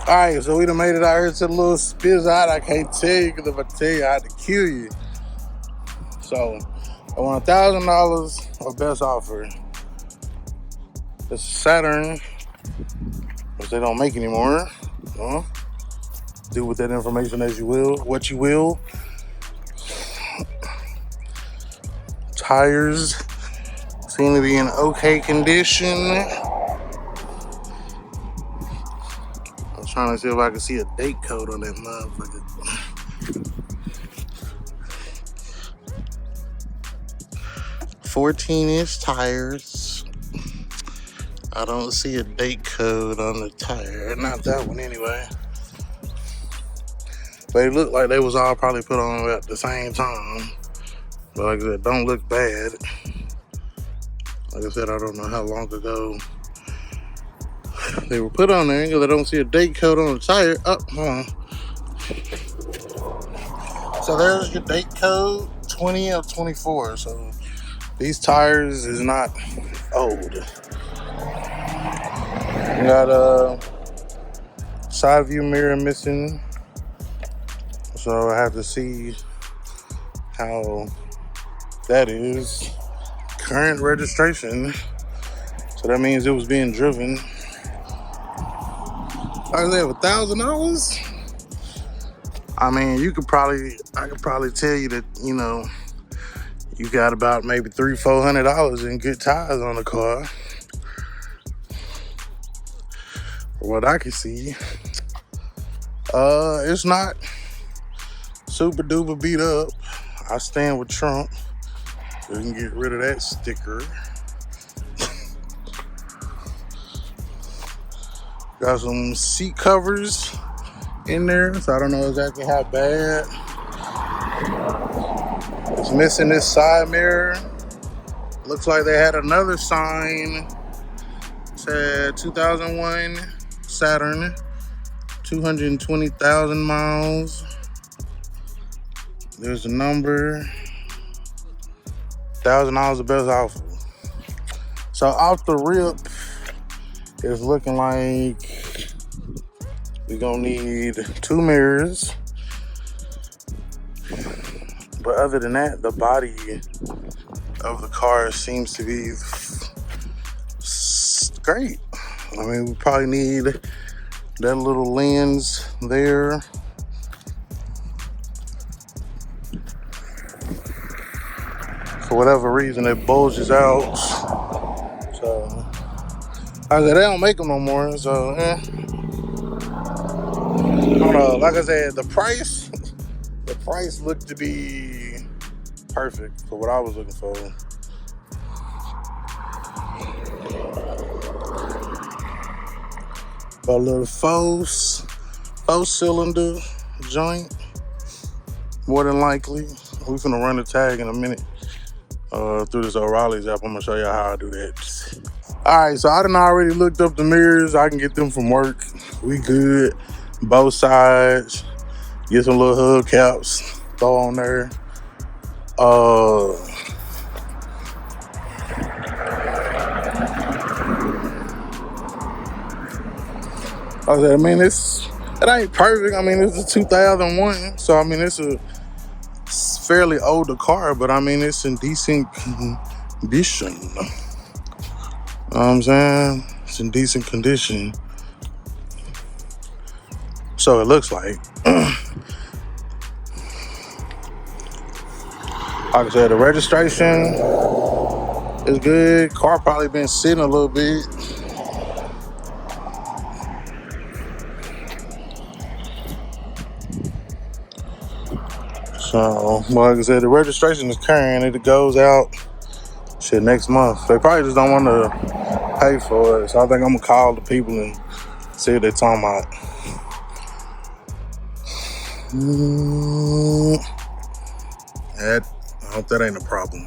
Alright, so we done made it out here to the little spizz out. I can't tell you, because if I tell you, I had to kill you. So, I want $1,000 of best offer. It's Saturn, which they don't make anymore. Do with that information as you will, what you will. Tires seem to be in okay condition. I'm trying to see if I can see a date code on that motherfucker. 14-inch tires. I don't see a date code on the tire. Not that one anyway. But it looked like they was all probably put on at the same time. But like I said, don't look bad. Like I said, I don't know how long ago they were put on there because I don't see a date code on the tire. So there's your date code, 20 of 24. So these tires is not old. You got a side view mirror missing. So I have to see how that is. Current registration. So that means it was being driven. I said $1,000. I mean, I could probably tell you that, you got about maybe $300-400 in good tires on the car. From what I can see, it's not super duper beat up. I stand with Trump. So we can get rid of that sticker. Got some seat covers in there, so I don't know exactly how bad. It's missing this side mirror. Looks like they had another sign. Said 2001 Saturn, 220,000 miles. There's a number. $1,000 of best offer. So off the rip, it's looking like we're gonna need 2 mirrors. But other than that, the body of the car seems to be great. I mean, we probably need that little lens there. For whatever reason, it bulges out. So, I said, they don't make them no more. So, I don't know. Like I said, the price looked to be perfect for what I was looking for. A little faux cylinder joint, more than likely. We're gonna run the tag in a minute through this O'Reilly's app. I'm gonna show y'all how I do that. All right, so I done already looked up the mirrors. I can get them from work. We good, both sides. Get some little hubcaps, throw on there. I mean, it ain't perfect. I mean, it's a 2001, so I mean, it's a fairly older car, but I mean, it's in decent condition. You know what I'm saying? It's in decent condition. So it looks like. Like I said, the registration is good. Car probably been sitting a little bit. So, like I said, the registration is current. It goes out next month. They probably just don't want to pay for it. So I think I'm gonna call the people and see what they're talking about. I hope that ain't a problem.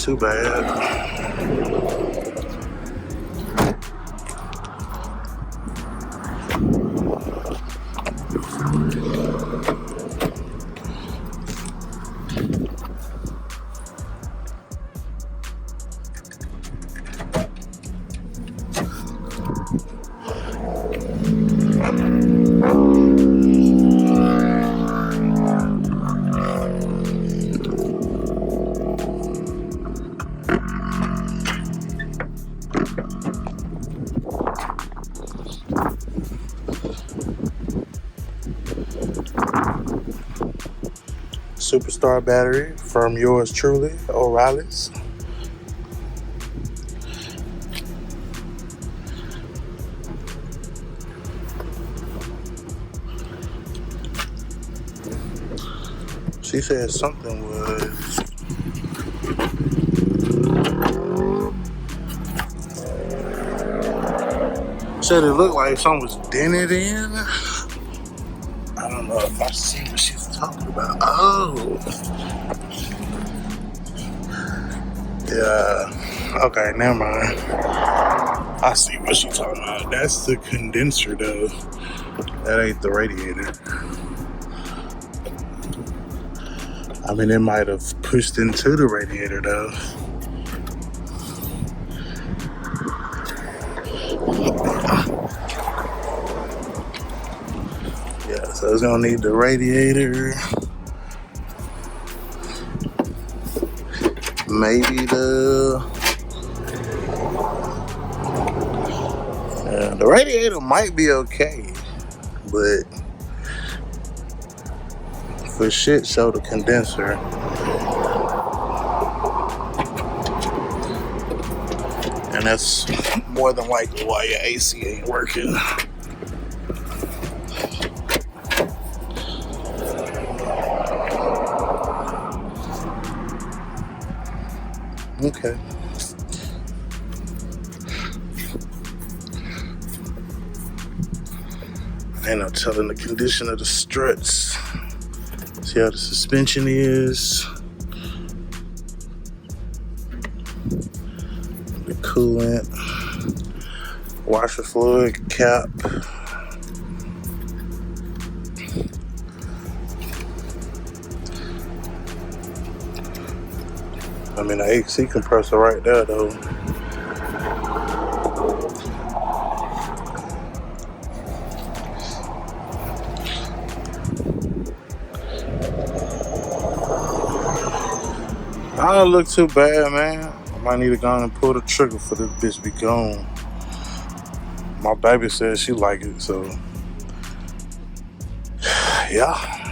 too bad. Superstar battery from yours truly, O'Reilly's. She said something was said it looked like something was dented in. I don't know if I see what she's talking about. Oh, yeah. Okay, never mind. I see what she's talking about. That's the condenser, though. That ain't the radiator. I mean, it might have pushed into the radiator, though. Yeah, so it's gonna need the radiator. Maybe the radiator might be okay, but for shit show the condenser. And that's more than likely why your AC ain't working. Okay. Ain't no telling the condition of the struts. See how the suspension is. The coolant. Washer fluid cap. I mean, the AC compressor right there, though. I don't look too bad, man. I might need to go and pull the trigger for this bitch to be gone. My baby says she like it, so yeah.